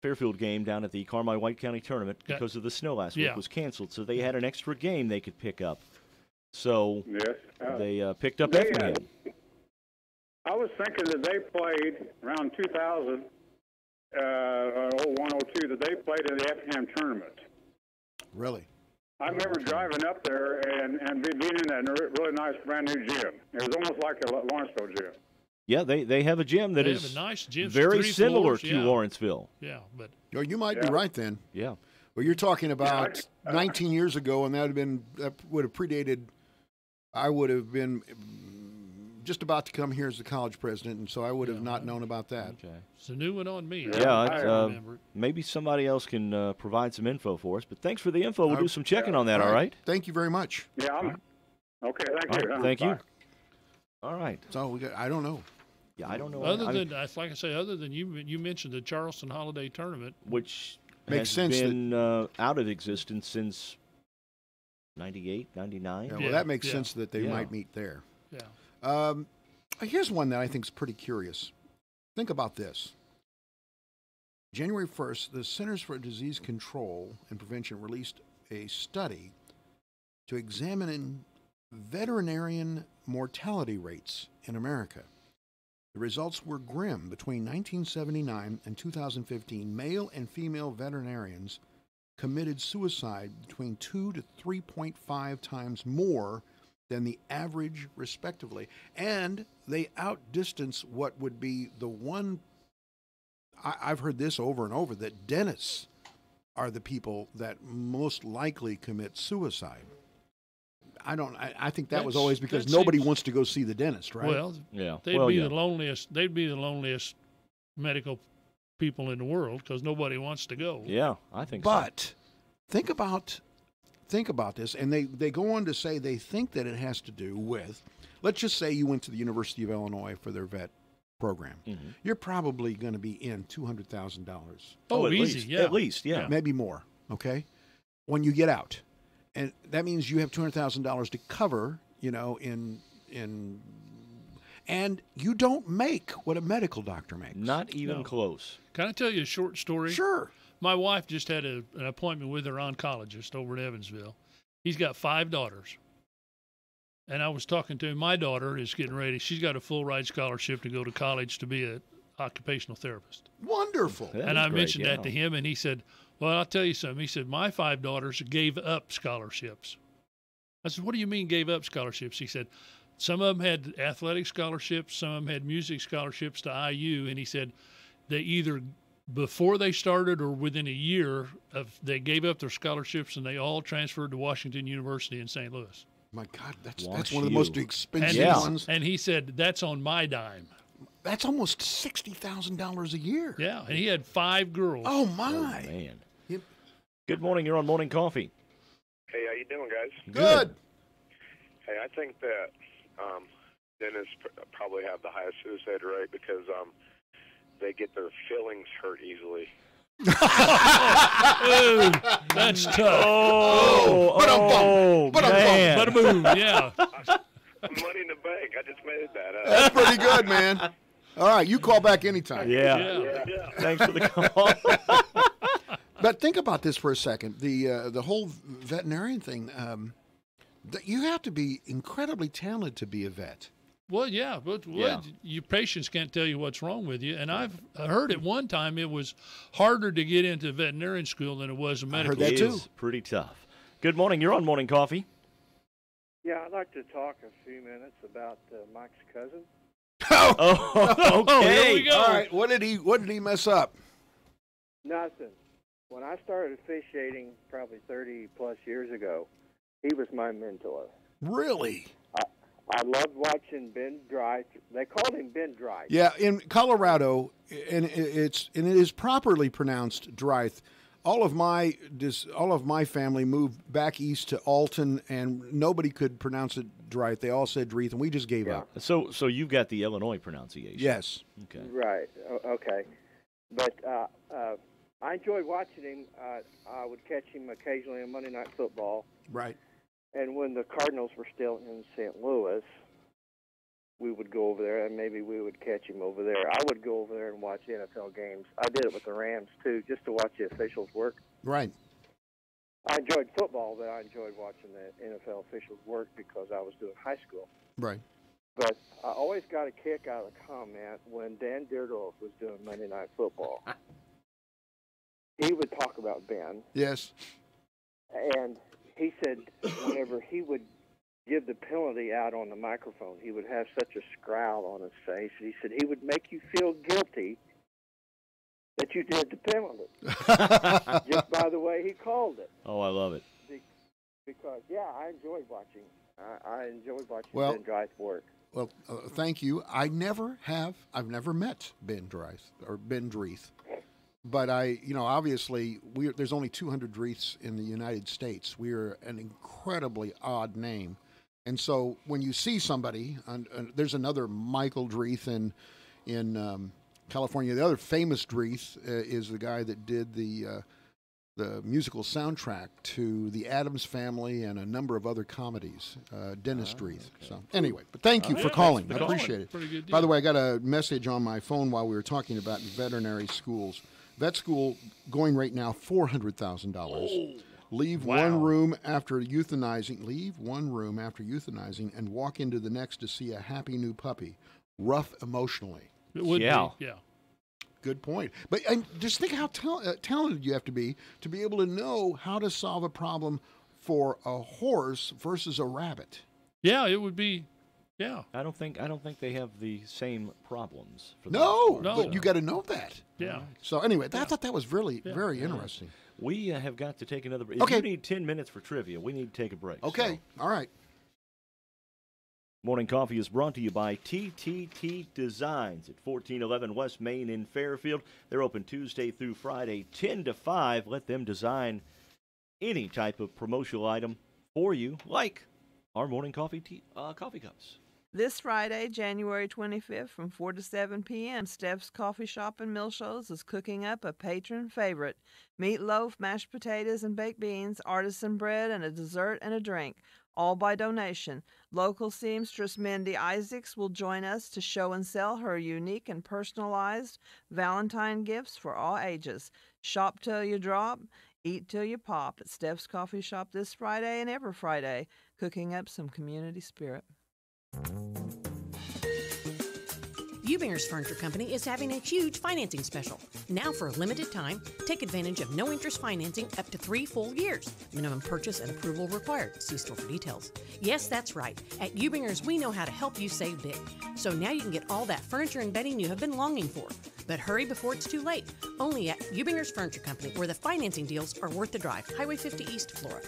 Fairfield game down at the Carmi White County Tournament because of the snow last week was canceled, so they had an extra game they could pick up. So they picked up Effingham. I was thinking that they played around 2000, 0102, that they played in the Effingham tournament. Really? I remember driving up there and being in that really nice brand new gym. It was almost like a Lawrenceville gym. Yeah, they have a gym that is have a nice gym, very 3 similar floors, to Lawrenceville. Yeah, but you might be right then. Yeah. Well, you're talking about 19 years ago, and that would have predated. I would have been just about to come here as the college president, and so I would have not known about that. Okay. It's a new one on me. Yeah, maybe somebody else can provide some info for us. But thanks for the info. We'll do some checking on that. All right. Thank you very much. Yeah. Okay. Thank you. Right, thank you. All right. So we got. I don't know. Yeah, I don't know. Other than you mentioned the Charleston Holiday Tournament, which makes has sense been out of existence since 98, 99. Yeah, well, that makes sense that they might meet there. Yeah. Here's one that I think is pretty curious. Think about this. January 1st, the Centers for Disease Control and Prevention released a study to examine veterinarian mortality rates in America. The results were grim. Between 1979 and 2015, male and female veterinarians committed suicide between 2 to 3.5 times more than the average, respectively. And they outdistance what would be the one, I've heard this over and over, that dentists are the people that most likely commit suicide. I think that was always because nobody wants to go see the dentist, right? Well, they'd be the loneliest. They'd be the loneliest medical people in the world because nobody wants to go. Yeah, I think so. But think about this, and they go on to say they think that it has to do with, let's just say you went to the University of Illinois for their vet program. Mm-hmm. You're probably going to be in $200,000. Oh, easy, least. At least, yeah. Maybe more, okay? When you get out. And that means you have $200,000 to cover, and you don't make what a medical doctor makes. Not even close. Can I tell you a short story? Sure. My wife just had an appointment with her oncologist over in Evansville. He's got 5 daughters. And I was talking to him. My daughter is getting ready. She's got a full ride scholarship to go to college to be an occupational therapist. Wonderful. And I mentioned that to him, and he said, well, I'll tell you something. He said, my 5 daughters gave up scholarships. I said, what do you mean gave up scholarships? He said, some of them had athletic scholarships, some of them had music scholarships to IU, and he said they either before they started or within a year they gave up their scholarships and they all transferred to Washington University in St. Louis. My God, that's one of the most expensive ones. And he said, that's on my dime. That's almost $60,000 a year. Yeah, and he had 5 girls. Oh, my. Oh, man. Good morning. You're on Morning Coffee. Hey, how you doing, guys? Good. Hey, I think that dentists probably have the highest suicide rate because they get their fillings hurt easily. Ooh, that's tough. Man. Ba-da-boom, yeah. Money in the bank. I just made that up. That's pretty good, man. All right, you call back anytime. Yeah. Thanks for the call. But think about this for a second. The whole veterinarian thing, you have to be incredibly talented to be a vet. Well, yeah, but your patients can't tell you what's wrong with you. And I've heard at one time it was harder to get into veterinarian school than it was in medical I heard that school. too. It's pretty tough. Good morning. You're on Morning Coffee. Yeah, I'd like to talk a few minutes about Mike's cousin. Oh, okay. Here we go. All right, what did he mess up? Nothing. When I started officiating probably 30-plus years ago, he was my mentor. Really? I loved watching Ben Dryth. They called him Ben Dryth. Yeah, in Colorado, and it is properly pronounced Dryth. All of my family moved back east to Alton, and nobody could pronounce it Dryth. They all said Dreith, and we just gave up. So you've got the Illinois pronunciation. Yes. Okay. Right. Okay. But I enjoyed watching him. I would catch him occasionally on Monday Night Football. Right. And when the Cardinals were still in St. Louis, we would go over there, and maybe we would catch him over there. I would go over there and watch NFL games. I did it with the Rams, too, just to watch the officials work. Right. I enjoyed football, but I enjoyed watching the NFL officials work because I was doing high school. Right. But I always got a kick out of the comment when Dan Dierdorf was doing Monday Night Football. He would talk about Ben. Yes. And he said whenever he would give the penalty out on the microphone, he would have such a scowl on his face. He said he would make you feel guilty that you did the penalty. Just by the way he called it. Oh, I love it. Because, yeah, I enjoyed watching. I enjoyed watching Well- Ben Dryth work. Well, thank you. I've never met Ben Dryth or Ben Dreith. But obviously, there's only 200 Dreiths in the United States. We're an incredibly odd name. And so when you see somebody, there's another Michael Dreith in California. The other famous Dreith is the guy that did the musical soundtrack to The Addams Family and a number of other comedies, Dennis Dreith. Okay. So anyway, but thank you for calling. I appreciate it. Pretty good deal. By the way, I got a message on my phone while we were talking about veterinary schools. Vet school going right now, $400,000. Leave one room after euthanizing, and walk into the next to see a happy new puppy. Rough emotionally. It would be, yeah. Good point. But just think how talented you have to be able to know how to solve a problem for a horse versus a rabbit. Yeah, it would be. Yeah. I don't think they have the same problems. For No, that. but you got to know that. Yeah. So anyway, I thought that was really very interesting. We have got to take another break. If Okay. you need 10 minutes for trivia, we need to take a break. Okay. All right. Morning Coffee is brought to you by TTT Designs at 1411 West Main in Fairfield. They're open Tuesday through Friday, 10 to 5. Let them design any type of promotional item for you, like our Morning Coffee coffee cups. This Friday, January 25th from 4 to 7 p.m., Steph's Coffee Shop in Milshows is cooking up a patron favorite. Meatloaf, mashed potatoes, and baked beans, artisan bread, and a dessert and a drink, all by donation. Local seamstress Mindy Isaacs will join us to show and sell her unique and personalized Valentine gifts for all ages. Shop till you drop, eat till you pop at Steph's Coffee Shop this Friday and every Friday, cooking up some community spirit. Ubinger's Furniture Company is having a huge financing special. Now for a limited time, take advantage of no-interest financing up to 3 full years. Minimum purchase and approval required. See store for details. Yes, that's right. At Ubinger's, we know how to help you save big. So now you can get all that furniture and bedding you have been longing for. But hurry before it's too late. Only at Ubinger's Furniture Company, where the financing deals are worth the drive. Highway 50 East, Flora.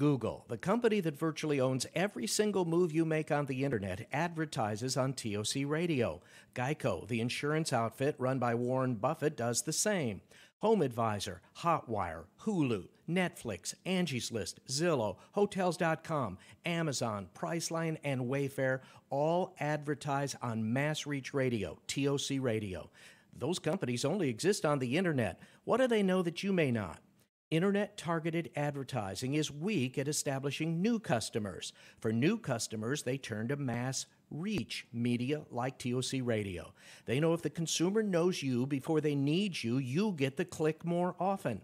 Google, the company that virtually owns every single move you make on the internet, advertises on TOC Radio. Geico, the insurance outfit run by Warren Buffett, does the same. Home Advisor, Hotwire, Hulu, Netflix, Angie's List, Zillow, Hotels.com, Amazon, Priceline, and Wayfair all advertise on Mass Reach Radio, TOC Radio. Those companies only exist on the internet. What do they know that you may not? Internet-targeted advertising is weak at establishing new customers. For new customers, they turn to Mass Reach media like TOC Radio. They know if the consumer knows you before they need you, you get the click more often.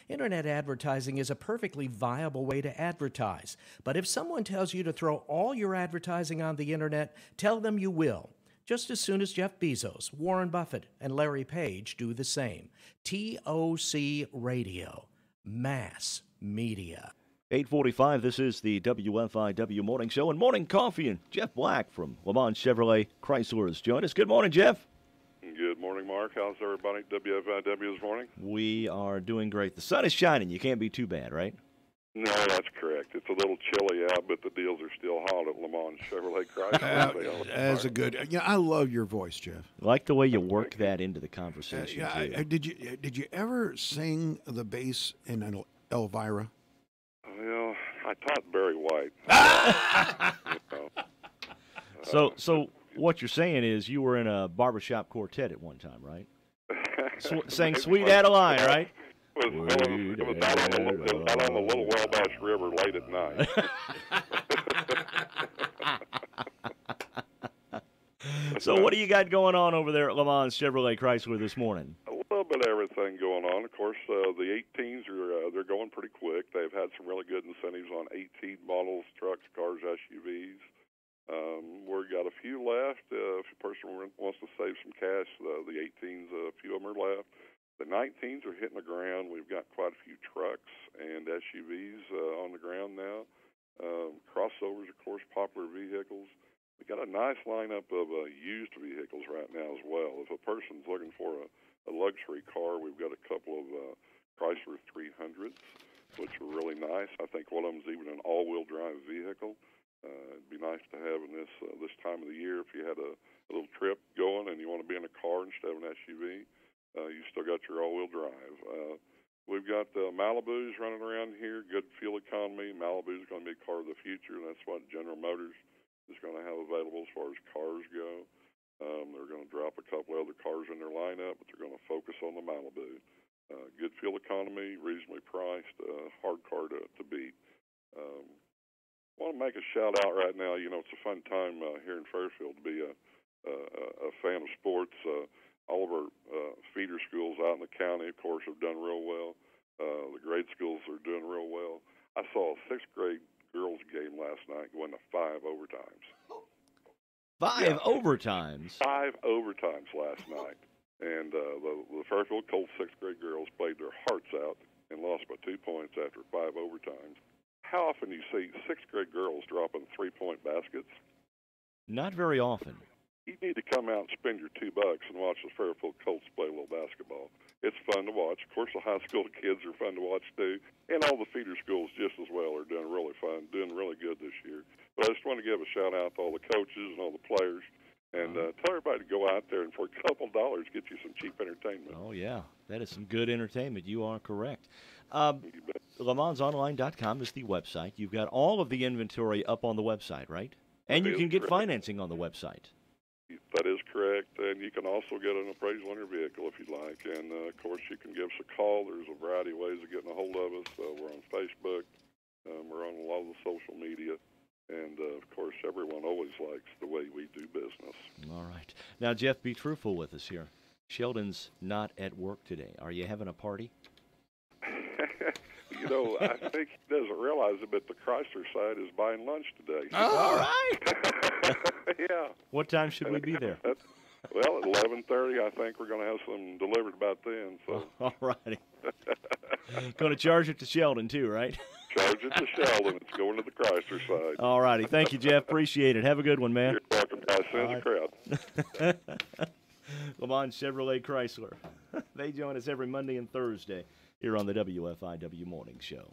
Internet advertising is a perfectly viable way to advertise. But if someone tells you to throw all your advertising on the internet, tell them you will. Just as soon as Jeff Bezos, Warren Buffett, and Larry Page do the same. TOC Radio. Mass media. 8:45, this is the WFIW Morning Show and Morning Coffee, and Jeff Black from Le Mans Chevrolet Chrysler has joined us. Good morning, Jeff. Good morning, Mark. How's everybody at WFIW this morning? We are doing great. The sun is shining. You can't be too bad, right? No, that's correct. It's a little chilly out, but the deals are still hot at Le Mans Chevrolet Chrysler. As a good, I love your voice, Jeff. I like the way you work that into the conversation. Too. Did you ever sing the bass in Elvira? Well, I taught Barry White. So what you're saying is you were in a barbershop quartet at one time, right? Sang Sweet Adeline, right? It was out on the Little Wabash River late at night. So what do you got going on over there at Le Mans Chevrolet Chrysler this morning? A little bit of everything going on. Of course, the 18s are they're going pretty quick. They've had some really good incentives on 18 models, trucks, cars, SUVs. We've got a few left. If a person wants to save some cash, the 18s, a few of them are left. The 19s are hitting the ground. We've got quite a few trucks and SUVs on the ground now. Crossovers, of course, popular vehicles. We've got a nice lineup of used vehicles right now as well. If a person's looking for a luxury car, we've got a couple of Chrysler 300s, which are really nice. I think one of them is even an all-wheel drive vehicle. It'd be nice to have in this time of the year if you had a little trip going and you want to be in a car instead of an SUV. You still got your all-wheel drive. We've got Malibus running around here, good fuel economy. Malibu is going to be a car of the future, and that's what General Motors is going to have available as far as cars go. They're going to drop a couple other cars in their lineup, but they're going to focus on the Malibu. Good fuel economy, reasonably priced, hard car to beat. I want to make a shout-out right now. You know, it's a fun time here in Fairfield to be a fan of sports. All of our feeder schools out in the county, of course, have done real well. The grade schools are doing real well. I saw a 6th grade girls game last night going to 5 overtimes. 5 overtimes? 5 overtimes last night. And the Fairfield Colts 6th grade girls played their hearts out and lost by 2 points after 5 overtimes. How often do you see 6th grade girls dropping 3-point baskets? Not very often. You need to come out and spend your $2 and watch the Fairfield Colts play a little basketball. It's fun to watch. Of course, the high school kids are fun to watch, too. And all the feeder schools just as well are doing really fun, doing really good this year. But I just want to give a shout-out to all the coaches and all the players. And tell everybody to go out there and for a couple dollars get you some cheap entertainment. Oh, yeah. That is some good entertainment. You are correct. LeMansOnline.com is the website. You've got all of the inventory up on the website, right? And you can get financing on the website. That is correct. And you can also get an appraisal on your vehicle if you'd like. And, of course, you can give us a call. There's a variety of ways of getting a hold of us. We're on Facebook. We're on a lot of the social media. And, of course, everyone always likes the way we do business. All right. Now, Jeff, be truthful with us here. Sheldon's not at work today. Are you having a party? You know, I think he doesn't realize it, but the Chrysler side is buying lunch today. Oh, all right. Yeah. What time should we be there? Well, at 11:30, I think we're going to have some delivered about then. So. All righty. Going to charge it to Sheldon, too, right? Charge it to Sheldon. It's going to the Chrysler side. All righty. Thank you, Jeff. Appreciate it. Have a good one, man. You're welcome, guys. Send the crowd. Le Mans Chevrolet Chrysler. They join us every Monday and Thursday here on the WFIW Morning Show.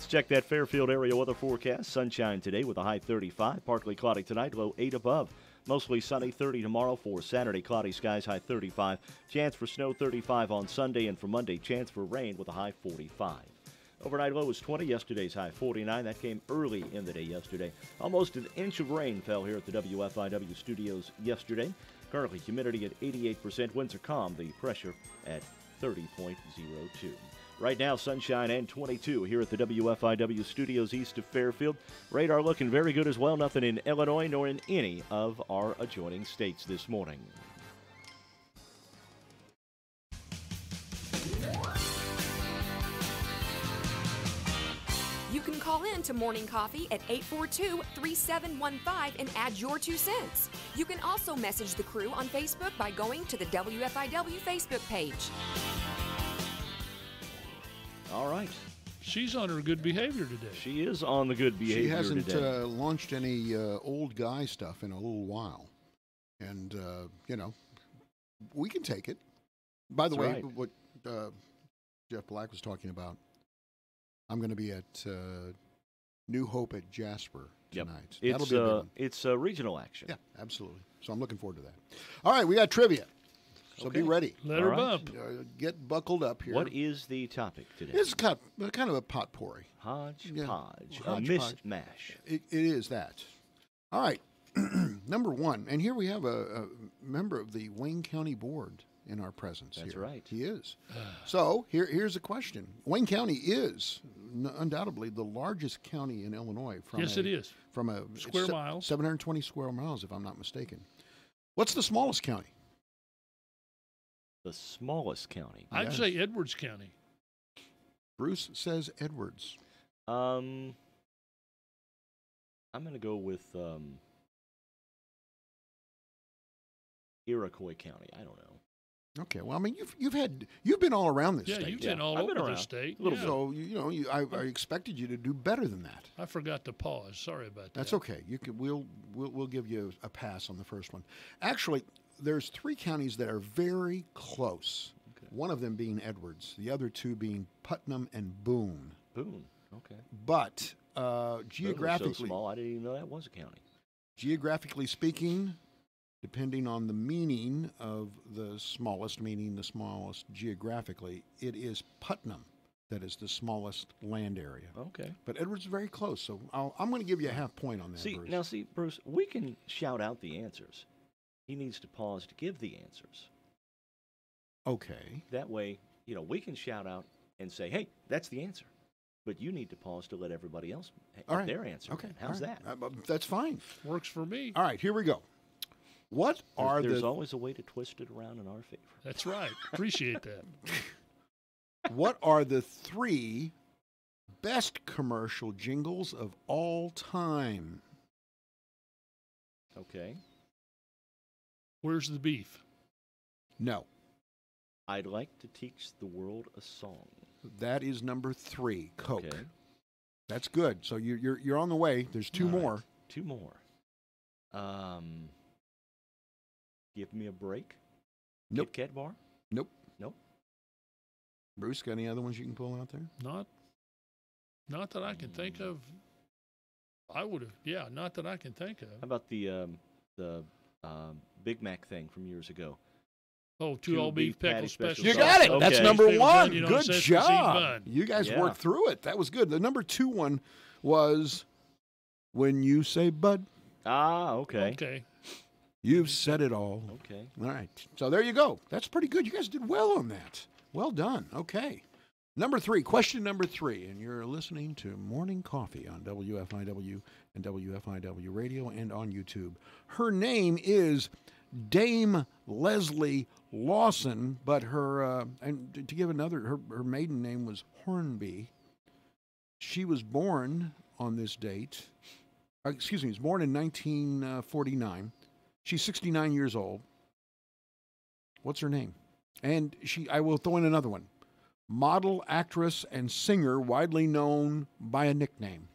check that Fairfield area weather forecast. Sunshine today with a high 35. Partly cloudy tonight, low 8 above. Mostly sunny, 30 tomorrow. For Saturday, cloudy skies, high 35. Chance for snow, 35 on Sunday. And for Monday, chance for rain with a high 45. Overnight low was 20. Yesterday's high 49. That came early in the day yesterday. Almost an inch of rain fell here at the WFIW studios yesterday. Currently, humidity at 88%. Winds are calm. The pressure at 30.02. Right now, sunshine and 22 here at the WFIW studios east of Fairfield. Radar looking very good as well. Nothing in Illinois nor in any of our adjoining states this morning. You can call in to Morning Coffee at 842-3715 and add your 2 cents. You can also message the crew on Facebook by going to the WFIW Facebook page. All right. She's on her good behavior today. She is on the good behavior She hasn't today. launched any old guy stuff in a little while. And, we can take it. By the That's way, right. what Jeff Black was talking about, I'm going to be at New Hope at Jasper tonight. That'll be a good one. It's a regional action. Yeah, absolutely. So I'm looking forward to that. All right, we got trivia. So be ready. Let her bump. Get buckled up here. What is the topic today? It's kind of a potpourri. Hodgepodge. A Hodgepodge. mishmash. It is that. All right. Number one. And here we have a member of the Wayne County Board in our presence. That's here. right. He is. So here's a question. Wayne County is undoubtedly the largest county in Illinois. Yes, it is. From a Square miles. 720 square miles, if I'm not mistaken. What's the smallest county? The smallest county. I'd say Edwards County. Bruce says Edwards. I'm going to go with Iroquois County. I don't know. Okay, well, I mean, you've been all around this Yeah, state. you've been all over the state. A little Yeah. bit. So I expected you to do better than that. I forgot to pause. Sorry about that. That's okay. We'll give you a pass on the first one. Actually, there's 3 counties that are very close. Okay. One of them being Edwards, the other 2 being Putnam and Boone. Boone. Okay. But Boone geographically, was so small, I didn't even know that was a county. geographically speaking, depending on the meaning of the smallest, meaning the smallest geographically, it is Putnam that is the smallest land area. Okay. But Edwards is very close, so I'm going to give you a half point on that, Bruce. See, Bruce, we can shout out the answers. He needs to pause to give the answers. Okay. That way, we can shout out and say, hey, that's the answer. But you need to pause to let everybody else have their answer. Okay. How's All right. that? That's fine. Works for me. All right, here we go. What are There's always a way to twist it around in our favor. That's right. Appreciate that. What are the 3 best commercial jingles of all time? Okay. Where's the beef? No. I'd like to teach the world a song. That is number 3, Coke. Okay. That's good. So you're on the way. There's 2 more. Right. 2 more. Give me a break. Nope. Kit Kat bar. Nope. Nope. Bruce, got any other ones you can pull out there? Not that I can think of. I would have. Yeah, not that I can think of. How about the Big Mac thing from years ago? Oh, 2 all-beef pickle special. You got it. Okay. That's number Pickle 1. bun, Good says job. bun. You guys worked through it. That was good. The number 2 one was When You Say Bud. Ah, okay. Okay. You've said it all. Okay. All right. So there you go. That's pretty good. You guys did well on that. Well done. Okay. Number 3, question number 3, and you're listening to Morning Coffee on WFIW and WFIW Radio and on YouTube. Her name is Dame Leslie Lawson, but her, and to give another, her maiden name was Hornby. She was born on this date, was born in 1949. She's 69 years old. What's her name? And I will throw in another one. Model, actress, and singer widely known by a nickname.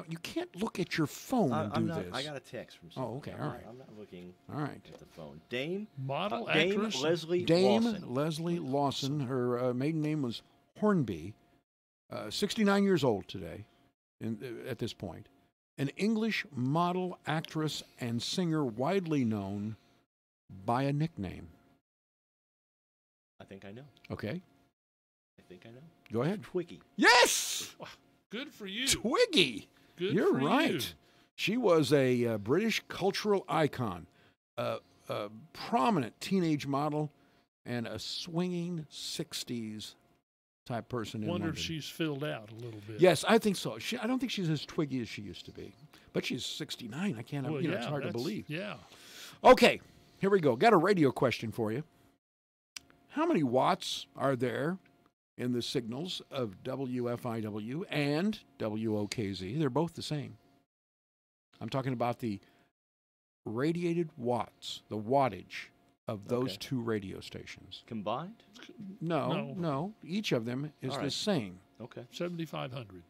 You can't look at your phone and do this. I got a text from someone. Oh, okay. All right. I'm not looking All right. at the phone. Dame actress? Leslie Dame Lawson. Leslie Lawson. Her maiden name was Hornby. 69 years old today, at this point. An English model, actress, and singer widely known by a nickname. I think I know. Okay. I think I know. Go ahead. Twiggy. Yes! Good for you. Twiggy. Good You're for right. you. She was a British cultural icon, a prominent teenage model, and a swinging 60s type person in Wonder London. if she's filled out a little bit. Yes, I think so. I don't think she's as twiggy as she used to be, but she's 69. I can't. Well, it's hard to believe. Yeah. Okay, here we go. Got a radio question for you. How many watts are there in the signals of WFIW and WOKZ? They're both the same. I'm talking about the radiated watts, the wattage of those two radio stations. Combined? No. Each of them is All the right. same. Okay. 7,500.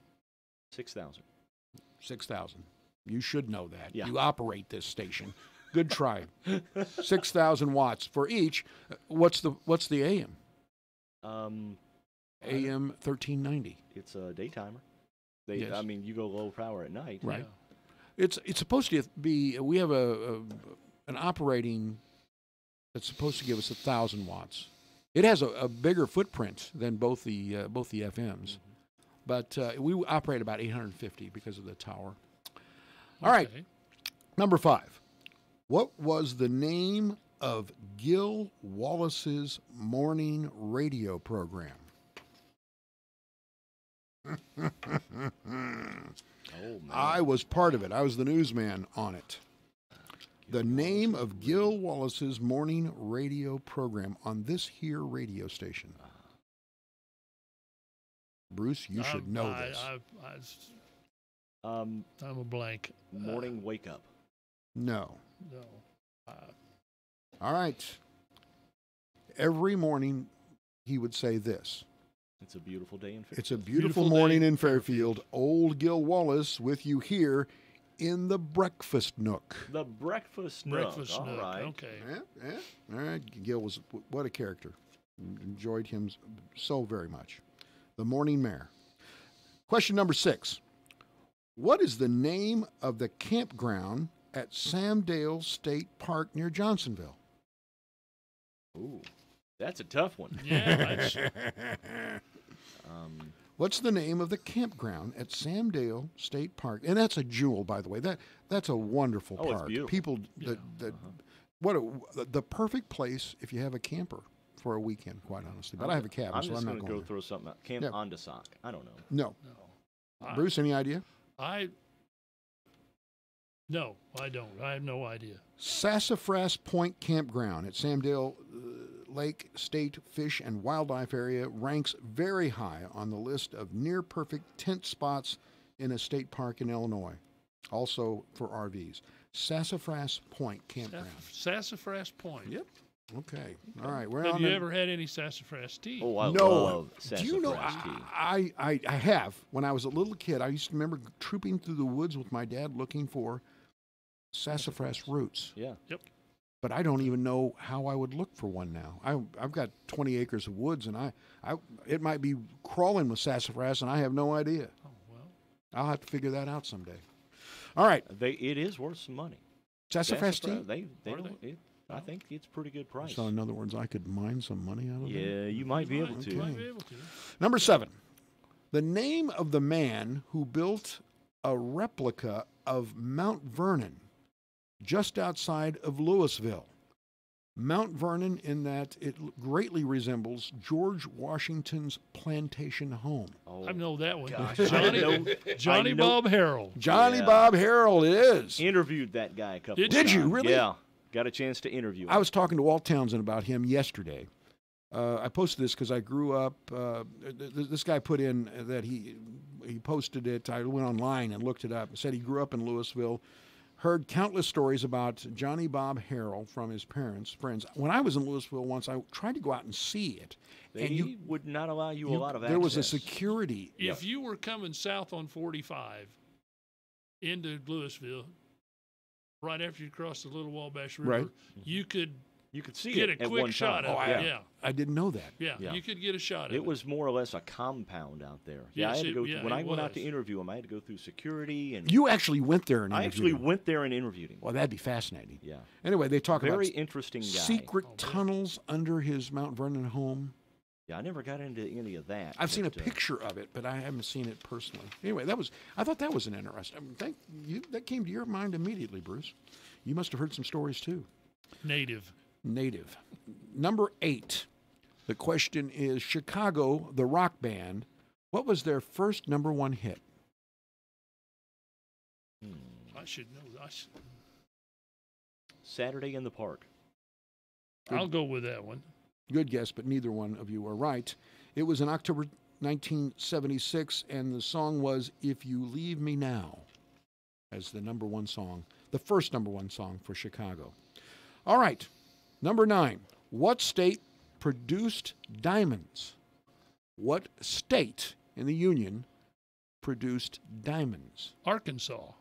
6,000. 6,000. You should know that. Yeah. You operate this station. Good try. 6,000 watts for each. What's the AM? AM 1390. It's a daytimer. Yes. I mean, you go low power at night. Right. Yeah. It's supposed to be. We have an operating that's supposed to give us 1,000 watts. It has a bigger footprint than both the FMs, but we operate about 850 because of the tower. All right, number 5. What was the name of Gil Wallace's morning radio program? I was part of it. I was the newsman on it. The name of Gil Wallace's morning radio program on this here radio station. Bruce, you should know this. I'm a blank. Morning wake up. No. No. All right. Every morning he would say this. It's a beautiful day in Fairfield. It's a beautiful morning in Fairfield. Old Gil Wallace with you here in the breakfast nook. The breakfast nook. All right. Okay. Yeah. All right. Gil was, what a character. Enjoyed him so very much. The morning mare. Question number 6. What is the name of the campground at Samdale State Park near Johnsonville? Ooh, that's a tough one. Yeah. What's the name of the campground at Samdale State Park? And that's a jewel, by the way. That's a wonderful park. It's beautiful. People the perfect place if you have a camper for a weekend, quite honestly. But I have a cabin, so I'm not going to go there. throw something out. Camp Ondasock. I don't know. No. Bruce, any idea? No, I don't. I have no idea. Sassafras Point Campground at Samdale Lake State Fish and Wildlife Area ranks very high on the list of near-perfect tent spots in a state park in Illinois, also for RVs. Sassafras Point Campground. Sassafras Point. Yep. Okay. All right. Have you ever had any sassafras tea? Oh, I love sassafras Do you know, tea. I have. When I was a little kid, I used to remember trooping through the woods with my dad looking for sassafras roots. Yeah. Yep. But I don't even know how I would look for one now. I've got 20 acres of woods, and it might be crawling with sassafras, and I have no idea. Oh, well. I'll have to figure that out someday. All right. It is worth some money. Sassafras tea? I think it's a pretty good price. So in other words, I could mine some money out of it? Yeah, you might be able to. You might be able to. Number 7. The name of the man who built a replica of Mount Vernon just outside of Louisville. Mount Vernon, in that it greatly resembles George Washington's plantation home. I know that one. Gosh, Johnny Bob Harrell. Johnny Bob Harrell, it is. Interviewed that guy a couple of Did times. you really? Yeah. Got a chance to interview him. I was talking to Walt Townsend about him yesterday. I posted this because I grew up. This guy put in that he posted it. I went online and looked it up. It said he grew up in Louisville, heard countless stories about Johnny Bob Harrell from his parents, friends. When I was in Louisville once, I tried to go out and see it. They would not allow you a lot of access. There was a security. If you were coming south on 45 into Louisville, right after you crossed the Little Wabash River, Right. you could You could see get it a at quick one shot time. of it. Yeah. I didn't know that. Yeah, you could get a shot of it. It was more or less a compound out there. Yeah, Yes, I had to go. yeah, when I it went out to was. interview him, I had to go through security and. You actually went there and I interviewed actually him. went there and interviewed him. Well, that'd be fascinating. Yeah. Anyway, they talk about very interesting guy. secret tunnels under his Mount Vernon home. Yeah, I never got into any of that. I've seen a but, picture of it, but I haven't seen it personally. Anyway, I thought that was an interesting. That came to your mind immediately, Bruce. You must have heard some stories too. Native. Number 8. The question is Chicago, the rock band. What was their first number 1 hit? I should know. Saturday in the Park. I'll go with that one. Good guess, but neither one of you are right. It was in October 1976, and the song was If You Leave Me Now as the number 1 song, the first number 1 song for Chicago. All right, number 9. What state produced diamonds? What state in the Union produced diamonds? Arkansas.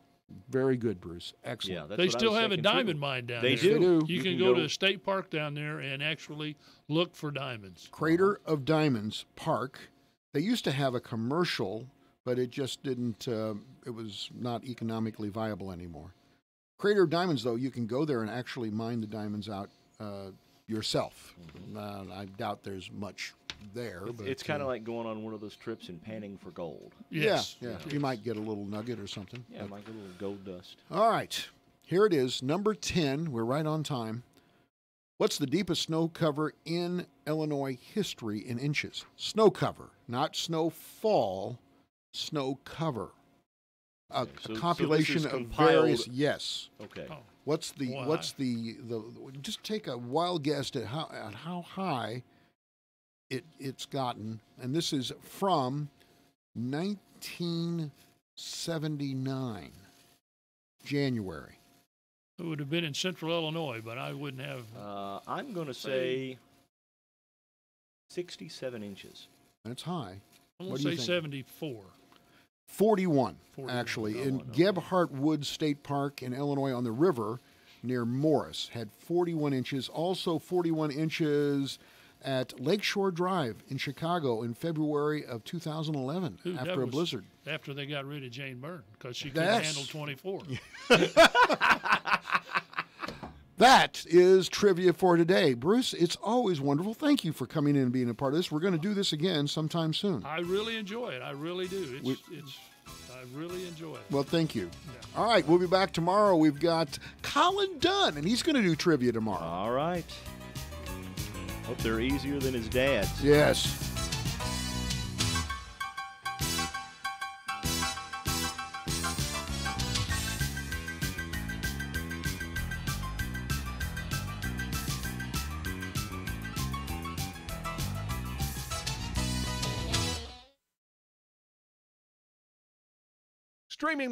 Very good, Bruce. Excellent. Yeah, that's They what I still was have a thinking, diamond too. mine down They there. do. You can go to a state park down there and actually look for diamonds. Crater of Diamonds Park. They used to have a commercial, but it just didn't, it was not economically viable anymore. Crater of Diamonds, though, you can go there and actually mine the diamonds out yourself. I doubt there's much there. But It's kind of like going on one of those trips and panning for gold. Yes. Yeah. You might get a little nugget or something. Yeah, like a little gold dust. All right. Here it is, number 10. We're right on time. What's the deepest snow cover in Illinois history in inches? Snow cover, not snowfall, snow cover. A so compilation this is of compiled- various. Yes. Okay. What's the just take a wild guess at how high it's gotten, and this is from 1979 January. It would have been in central Illinois, but I wouldn't have. I'm going to say 67 inches. That's high. I'm What going do to you say think? 74. 41, 41. actually. Oh, In okay. Gebhardt Woods State Park in Illinois on the river near Morris had 41 inches. Also 41 inches at Lakeshore Drive in Chicago in February of 2011 Dude, that after a was blizzard. After they got rid of Jane Byrne because she couldn't That's- handle 24. That is trivia for today. Bruce, it's always wonderful. Thank you for coming in and being a part of this. We're going to do this again sometime soon. I really enjoy it. I really do. I really enjoy it. Well, thank you. All right, we'll be back tomorrow. We've got Colin Dunn, and he's going to do trivia tomorrow. All right. Hope they're easier than his dad's. Yes. Streaming